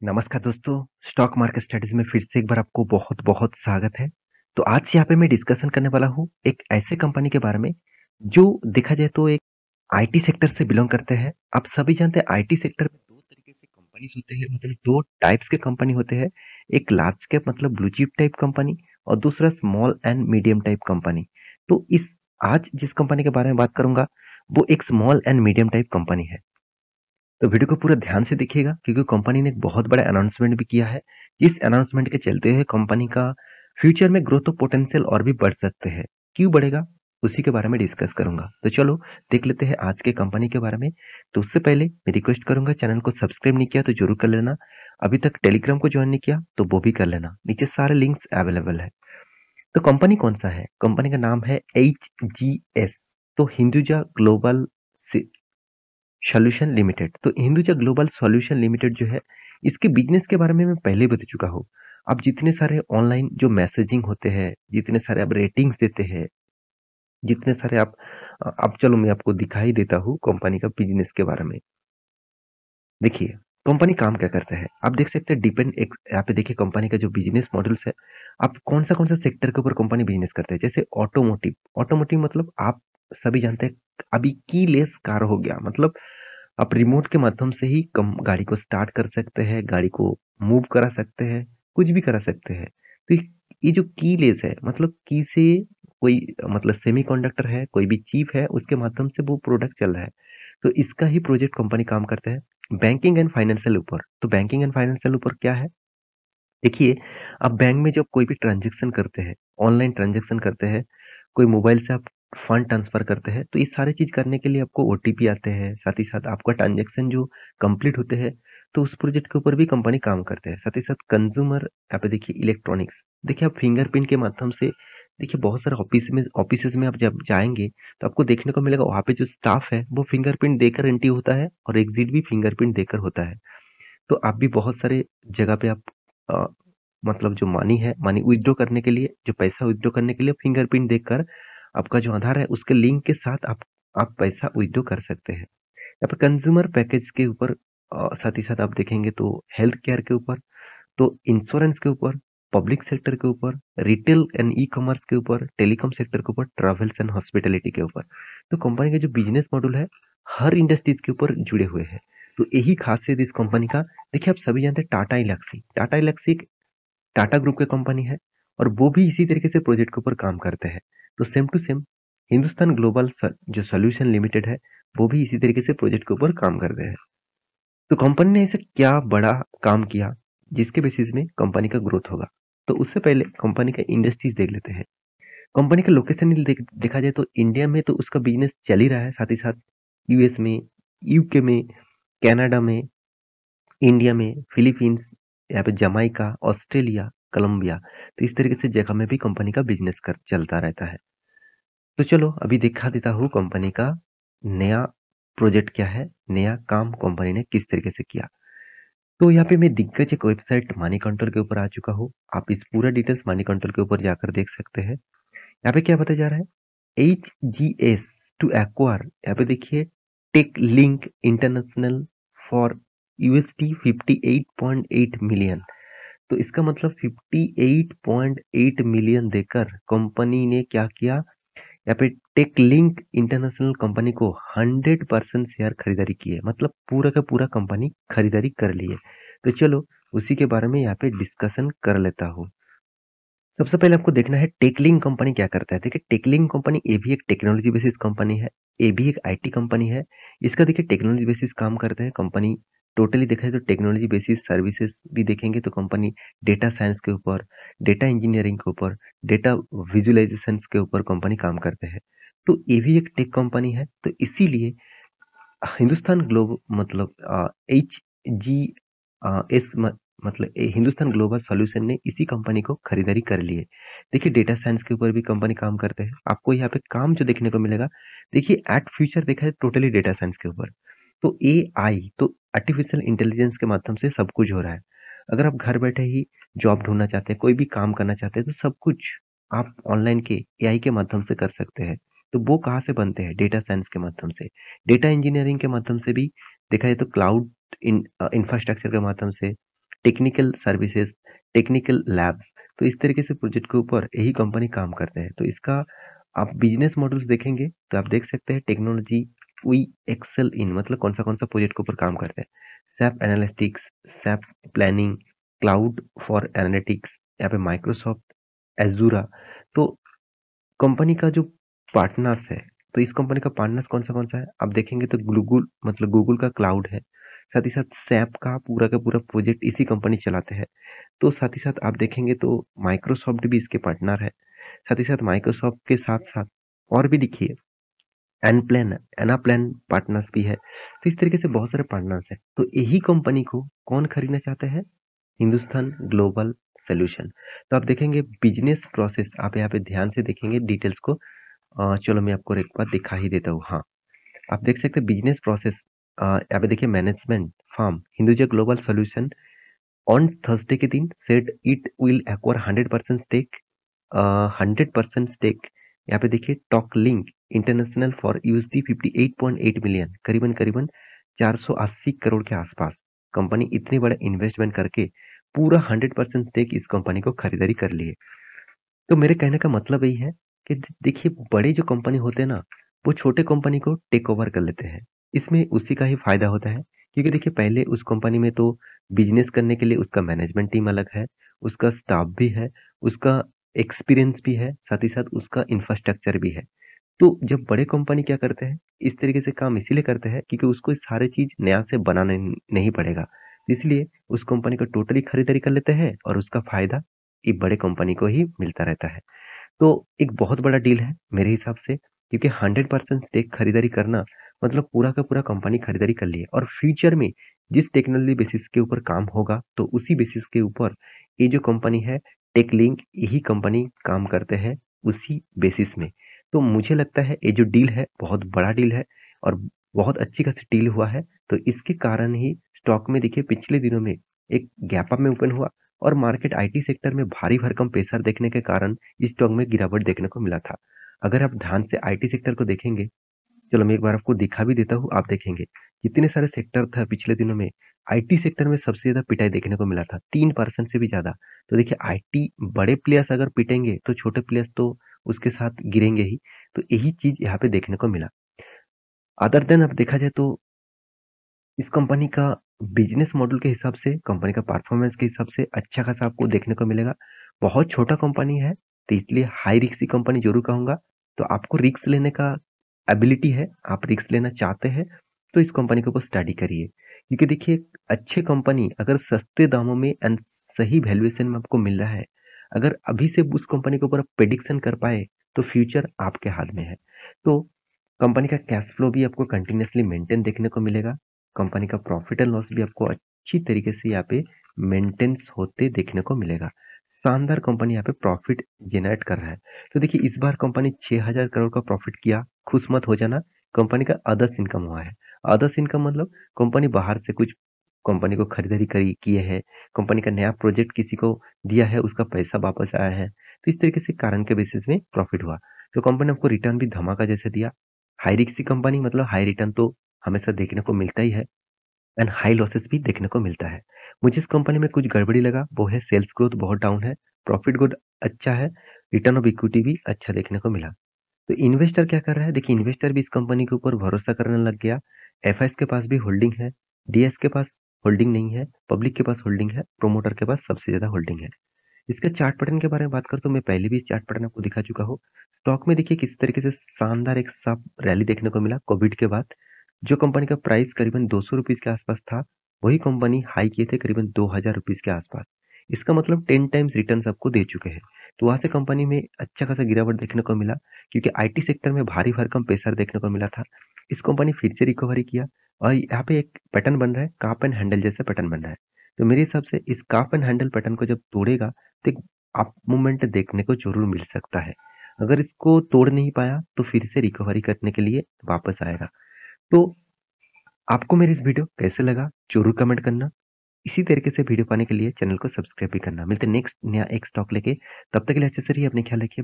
नमस्कार दोस्तों, stock market studies में फिर से एक बार आपको बहुत-बहुत स्वागत है। तो आज यहाँ पे मैं डिस्कशन करने वाला हूँ एक ऐसे कंपनी के बारे में, जो देखा जाए तो एक आईटी सेक्टर से बिलॉन्ग करते हैं। आप सभी जानते हैं आईटी सेक्टर में 2 तरीके से कंपनीज़ होते हैं, मतलब 2 टाइप्स के कंपनी होते हैं। एक लार्ज कैप मतलब ब्लू चिप टाइप कंपनी और दूसरा small and medium type company. तो इस आज जिस कंपनी के बारे में बात करूँगा, वो एक small and medium type company है। तो वीडियो को पूरा ध्यान से देखिएगा क्योंकि कंपनी ने एक बहुत बड़ा अनाउंसमेंट भी किया है। इस अनाउंसमेंट के चलते हुए कंपनी का फ्यूचर में ग्रोथ पोटेंशियल और भी बढ़ सकते हैं। क्यों बढ़ेगा? उसी के बारे में डिस्कस करूंगा। तो चलो देख लेते हैं आज के कंपनी के बारे में। तो उससे पहले मैं रिक्वेस्ट करूंगा, चैनल को सब्सक्राइब नहीं किया तो जरूर कर लेना। अभी तक टेलीग्राम को ज्वाइन नहीं किया तो वो भी कर लेना। नीचे सारे लिंक्स अवेलेबल है। तो कंपनी कौन सा है? कंपनी का नाम है HGS। तो हिंदुजा ग्लोबल सॉल्यूशन लिमिटेड। तो हिंदुजा ग्लोबल सॉल्यूशन लिमिटेड जो है, इसके बिजनेस के बारे में मैं पहले ही बता चुका हूँ। अब जितने सारे ऑनलाइन जो मैसेजिंग होते हैं, जितने सारे आप रेटिंग्स देते हैं, जितने सारे आप अब चलो मैं आपको दिखाई देता हूँ कंपनी का बिजनेस के बारे में। देखिए, कंपनी काम क्या करता है? आप देख सकते हैं डिपेंड एक यहाँ पे देखिए कंपनी का जो बिजनेस मॉडल्स है, आप कौन सा सेक्टर के ऊपर कंपनी बिजनेस करता है। जैसे ऑटोमोटिव, ऑटोमोटिव मतलब आप सभी जानते हैं अभी कीलेस कार हो गया, मतलब आप रिमोट के माध्यम से ही कम गाड़ी को स्टार्ट कर सकते हैं, गाड़ी को मूव करा सकते हैं, कुछ भी करा सकते हैं। तो ये जो कीलेस है, मतलब की से कोई मतलब सेमीकंडक्टर है, कोई भी चिप है, उसके माध्यम से वो प्रोडक्ट चल रहा है। तो इसका ही प्रोजेक्ट कंपनी काम करता है बैंकिंग एंड फाइनेंशियल ऊपर। तो बैंकिंग एंड फाइनेंशियल ऊपर क्या है? देखिए, आप बैंक में जब कोई भी ट्रांज़ैक्शन करते हैं, ऑनलाइन ट्रांज़ैक्शन करते हैं, कोई मोबाइल से आप फंड ट्रांसफ़र करते हैं, तो ये सारी चीज़ करने के लिए आपको ओटीपी आते हैं, साथ ही साथ आपका ट्रांज़ैक्शन जो कंप्लीट होते हैं, तो उस प्रोजेक्ट के ऊपर भी कंपनी काम करते हैं। साथ ही साथ कंज़्यूमर यहाँ पे देखिए इलेक्ट्रॉनिक्स, देखिए आप फिंगरप्रिंट के माध्यम से देखिए बहुत सारे ऑफ़िसेज़ में आप जब जाएँगे, तो आपको देखने को मिलेगा वहाँ पे जो स्टाफ है, वो फिंगरप्रिंट देकर एंट्री होता है और एग्ज़िट भी फिंगरप्रिंट देकर होता है। तो आप भी बहुत सारे जगह पे आप अ, मतलब जो मनी है, मनी विथड्रॉ करने के लिए, जो पैसा विथड्रॉ करने के लिए फिंगरप्रिंट देखकर आपका जो आधार है उसके लिंक के साथ आप पैसा विथड्रॉ कर सकते हैं। यहाँ पर कंज्यूमर पैकेज के ऊपर साथ ही साथ आप देखेंगे तो हेल्थ केयर के ऊपर, तो इंश्योरेंस के ऊपर, पब्लिक सेक्टर के ऊपर, रिटेल एंड ई-कॉमर्स के ऊपर, टेलीकॉम सेक्टर के ऊपर, ट्रैवल्स एंड हॉस्पिटैलिटी के ऊपर। तो कंपनी का जो बिज़नेस मॉडल है, हर इंडस्ट्रीज़ के ऊपर जुड़े हुए हैं। तो यही खासियत इस कंपनी का। देखिए आप सभी जानते हैं टाटा एल्क्सी। टाटा एल्क्सी एक टाटा ग्रुप की कंपनी है और वो भी इसी तरीके से प्रोजेक्ट के ऊपर काम करते हैं। तो same to same Hindustan global जो सॉल्यूशन लिमिटेड है, वो भी इसी तरीके से प्रोजेक्ट के ऊपर काम करते हैं। तो कंपनी ने ऐसे क्या बड़ा काम किया जिसके बेसिस में कंपनी का ग्रोथ होगा? तो उससे पहले कंपनी का इंडस्ट्रीज देख लेते हैं। कंपनी का लोकेशन देखा जाए तो इंडिया में तो उसका बिजनेस चल ही रहा है, साथ ही साथ यूएस में, यूके में, कनाडा में, इंडिया में, फिलीपींस, यहाँ पे जमाइका, ऑस्ट्रेलिया, कोलंबिया, तो इस तरीके से जगह में भी कंपनी का बिजनेस कर चलता रहता है। तो चलो अभी दिखा देता हूँ कंपनी का नया प्रोजेक्ट क्या है, नया काम कंपनी ने किस तरीके से किया। तो यहाँ पे मैं दिग्गज एक वेबसाइट मनी कंट्रोल के ऊपर आ चुका हूँ। आप इस पूरा डिटेल्स मनी कंट्रोल के ऊपर जाकर देख सकते हैं। यहाँ पे क्या बताया जा रहा है? HGS टू एक्वायर, यहाँ पे देखिए tech link international for USD 58.8 million. तो इसका मतलब 58.8 मिलियन देकर कंपनी ने क्या किया? यहाँ पे टेक लिंक इंटरनेशनल कंपनी को 100% शेयर खरीदारी की है, मतलब पूरा का पूरा कंपनी खरीदारी कर ली है। तो चलो उसी के बारे में यहाँ पे डिस्कशन कर लेता हूँ। सबसे पहले आपको देखना है टेकलिंक कंपनी क्या करता है। देखिए टेकलिंक कंपनी ये भी एक टेक्नोलॉजी बेसिस कंपनी है, ये भी एक आईटी कंपनी है। इसका देखिए टेक्नोलॉजी बेसिस काम करते हैं कंपनी। टोटली देखा जाए तो टेक्नोलॉजी बेसिस सर्विसेज भी देखेंगे तो कंपनी डेटा साइंस के ऊपर, डेटा इंजीनियरिंग के ऊपर, डेटा विजुअलाइजेशंस के ऊपर कंपनी काम करते हैं। तो ये भी एक टेक कंपनी है। तो इसीलिए हिंदुस्तान ग्लोब मतलब HGS मतलब हिंदुस्तान ग्लोबल सॉल्यूशन ने इसी कंपनी को खरीदारी कर ली है। देखिए डेटा साइंस के ऊपर भी कंपनी काम करते हैं। आपको यहाँ पे काम जो देखने को मिलेगा, देखिए एट फ्यूचर देखा है टोटली डेटा साइंस के ऊपर। तो एआई तो आर्टिफिशियल इंटेलिजेंस के माध्यम से सब कुछ हो रहा है। अगर आप घर बैठे ही जॉब ढूंढना चाहते हैं, कोई भी काम करना चाहते हैं, तो सब कुछ आप ऑनलाइन के एआई के माध्यम से कर सकते हैं। तो वो कहाँ से बनते हैं? डेटा साइंस के माध्यम से, डेटा इंजीनियरिंग के माध्यम से भी देखा जाए तो क्लाउड इंफ्रास्ट्रक्चर के माध्यम से, टेक्निकल सर्विसेज, टेक्निकल लैब्स। तो इस तरीके से प्रोजेक्ट के ऊपर यही कंपनी काम करते हैं। तो इसका आप बिजनेस मॉडल्स देखेंगे तो आप देख सकते हैं टेक्नोलॉजी वी एक्सेल इन, मतलब कौन सा प्रोजेक्ट के ऊपर काम करते हैं। SAP analytics, SAP planning, cloud for analytics, यहाँ पे माइक्रोसॉफ्ट एजूरा। तो कंपनी का जो पार्टनर्स है, तो इस कंपनी का पार्टनर्स कौन सा है आप देखेंगे तो गूगल, मतलब गूगल का क्लाउड है। साथ ही साथ सैप का पूरा प्रोजेक्ट इसी कंपनी चलाते हैं। तो साथ ही साथ आप देखेंगे तो माइक्रोसॉफ्ट भी इसके पार्टनर है। साथ ही साथ माइक्रोसॉफ्ट के साथ साथ और भी देखिए एनप्लान, एनाप्लान पार्टनर्स भी है। तो इस तरीके से बहुत सारे पार्टनर्स हैं। तो यही कंपनी को कौन खरीदना चाहता है? Hindustan global solution. तो आप देखेंगे बिजनेस प्रोसेस, आप यहाँ पे ध्यान से देखेंगे डिटेल्स को। चलो मैं आपको एक बार दिखा ही देता हूँ। हाँ, आप देख सकते हैं बिजनेस प्रोसेस। यहाँ पे देखिए management firm Hinduja global solution on Thursday के दिन said it will acquire 100% stake, 100% stake. यहाँ पे देखिए talk link international for USD 58.8 million, करीबन करीबन 480 करोड़ के आसपास। कंपनी इतने बड़े इन्वेस्टमेंट करके पूरा 100% स्टेक इस कंपनी को खरीदारी कर लिए। तो मेरे कहने का मतलब यही है कि देखिए बड़े जो कंपनी होते हैं ना, वो छोटे कंपनी को टेक ओवर कर लेते हैं। इसमें उसी का ही फायदा होता है, क्योंकि देखिए पहले उस कंपनी में तो बिजनेस करने के लिए उसका मैनेजमेंट टीम अलग है, उसका स्टाफ भी है, उसका एक्सपीरियंस भी है, साथ ही साथ उसका इंफ्रास्ट्रक्चर भी है। तो जब बड़े कंपनी क्या करते हैं, इस तरीके से काम इसीलिए करते हैं क्योंकि उसको ये सारी चीज नया से बनाना नहीं पड़ेगा। इसलिए उस कंपनी को टोटली खरीदारी कर लेते हैं और उसका फायदा ये बड़े कंपनी को ही मिलता रहता है। तो एक बहुत बड़ा डील है मेरे हिसाब से, क्योंकि 100% स्टेक खरीदारी करना मतलब पूरा का पूरा कंपनी खरीदारी कर लिए, और फ्यूचर में जिस टेक्नोलॉजी बेसिस के ऊपर काम होगा तो उसी बेसिस के ऊपर ये जो कंपनी है टेक लिंक, यही कंपनी काम करते हैं उसी बेसिस में। तो मुझे लगता है ये जो डील है बहुत बड़ा डील है और बहुत अच्छी खासी डील हुआ है। तो इसके कारण ही स्टॉक में देखिए पिछले दिनों में एक गैप अप में ओपन हुआ और मार्केट आईटी सेक्टर में भारी भरकम प्रेशर देखने के कारण इस स्टॉक में गिरावट देखने को मिला था। अगर आप ध्यान से आईटी सेक्टर को देखेंगे, चलो मैं एक बार आपको दिखा भी देता हूँ, आप देखेंगे कितने सारे सेक्टर था पिछले दिनों में। आईटी सेक्टर में सबसे ज्यादा पिटाई देखने को मिला था, 3% से भी ज्यादा। तो देखिए आईटी बड़े प्लेयर्स अगर पिटेंगे तो छोटे प्लेयर्स तो उसके साथ गिरेंगे ही। तो यही चीज यहाँ पे देखने को मिला। अदर देन अब देखा जाए तो इस कंपनी का बिजनेस मॉडल के हिसाब से, कंपनी का परफॉर्मेंस के हिसाब से अच्छा खासा आपको देखने को मिलेगा। बहुत छोटा कंपनी है तो इसलिए हाई रिस्क कंपनी जरूर कहूंगा। तो आपको रिस्क लेने का एबिलिटी है, आप रिस्क लेना चाहते हैं तो इस कंपनी के ऊपर स्टडी करिए। क्योंकि देखिए अच्छे कंपनी अगर सस्ते दामों में एंड सही वैल्यूएशन में आपको मिल रहा है, अगर अभी से उस कंपनी के ऊपर प्रेडिक्शन कर पाए तो फ्यूचर आपके हाथ में है। तो कंपनी का कैश फ्लो भी आपको कंटिन्यूअसली मेंटेन देखने को मिलेगा। कंपनी का प्रॉफिट एंड लॉस भी आपको अच्छी तरीके से यहाँ पे मेंटेन्स होते देखने को मिलेगा। शानदार कंपनी यहाँ पे प्रॉफिट जनरेट कर रहा है। तो देखिए इस बार कंपनी 6000 करोड़ का प्रॉफिट किया, खुश मत हो जाना। कंपनी का अदर्स इनकम हुआ है। अदर्स इनकम मतलब कंपनी बाहर से कुछ कंपनी को खरीदारी करी किए है, कंपनी का नया प्रोजेक्ट किसी को दिया है, उसका पैसा वापस आया है। तो इस तरीके से कारण के बेसिस में प्रॉफिट हुआ। तो कंपनी आपको रिटर्न भी धमाका जैसे दिया। हाई रिस्क कंपनी मतलब हाई रिटर्न तो हमेशा देखने को मिलता ही है एंड हाई लॉसेस भी देखने को मिलता है। मुझे इस कंपनी में कुछ गड़बड़ी लगा वो है सेल्स ग्रोथ बहुत डाउन है, प्रॉफिट ग्रोथ अच्छा है, रिटर्न ऑफ इक्विटी भी अच्छा देखने को मिला। तो इन्वेस्टर क्या कर रहा है? देखिए इन्वेस्टर भी इस कंपनी के ऊपर भरोसा करने लग गया। एफआईएस के पास भी होल्डिंग है, डीएस के पास होल्डिंग नहीं है, पब्लिक के पास होल्डिंग है, प्रोमोटर के पास सबसे ज्यादा होल्डिंग है। इसके चार्ट पैटर्न के बारे में बात करूं तो मैं पहले भी चार्ट पैटर्न आपको दिखा चुका हूँ। स्टॉक में देखिए किस तरीके से शानदार एक साफ रैली देखने को मिला कोविड के बाद। जो कंपनी का प्राइस करीबन 200 रुपीज के आसपास था, वही कंपनी हाई किए थे करीबन 2000 रुपीज के आसपास। इसका मतलब 10 टाइम्स रिटर्न आपको दे चुके हैं। तो वहां से कंपनी में अच्छा खासा गिरावट देखने को मिला, क्योंकि आईटी सेक्टर में भारी भरकम प्रेशर देखने को मिला था। इस कंपनी फिर से रिकवरी किया और यहाँ पे एक पैटर्न बन रहा है, काप एंड हैंडल जैसा पैटर्न बन रहा है। तो मेरे हिसाब से इस काप एंड हैंडल पैटर्न को जब तोड़ेगा तो एक अप मूवमेंट देखने को जरूर मिल सकता है। अगर इसको तोड़ नहीं पाया तो फिर से रिकवरी करने के लिए वापस आएगा। तो आपको मेरी इस वीडियो कैसे लगा जरूर कमेंट करना। इसी तरीके से वीडियो पाने के लिए चैनल को सब्सक्राइब भी करना। मिलते नेक्स्ट नया एक स्टॉक लेके, तब तक के लिए अच्छे से रहिए, अपने ख्याल रखिए।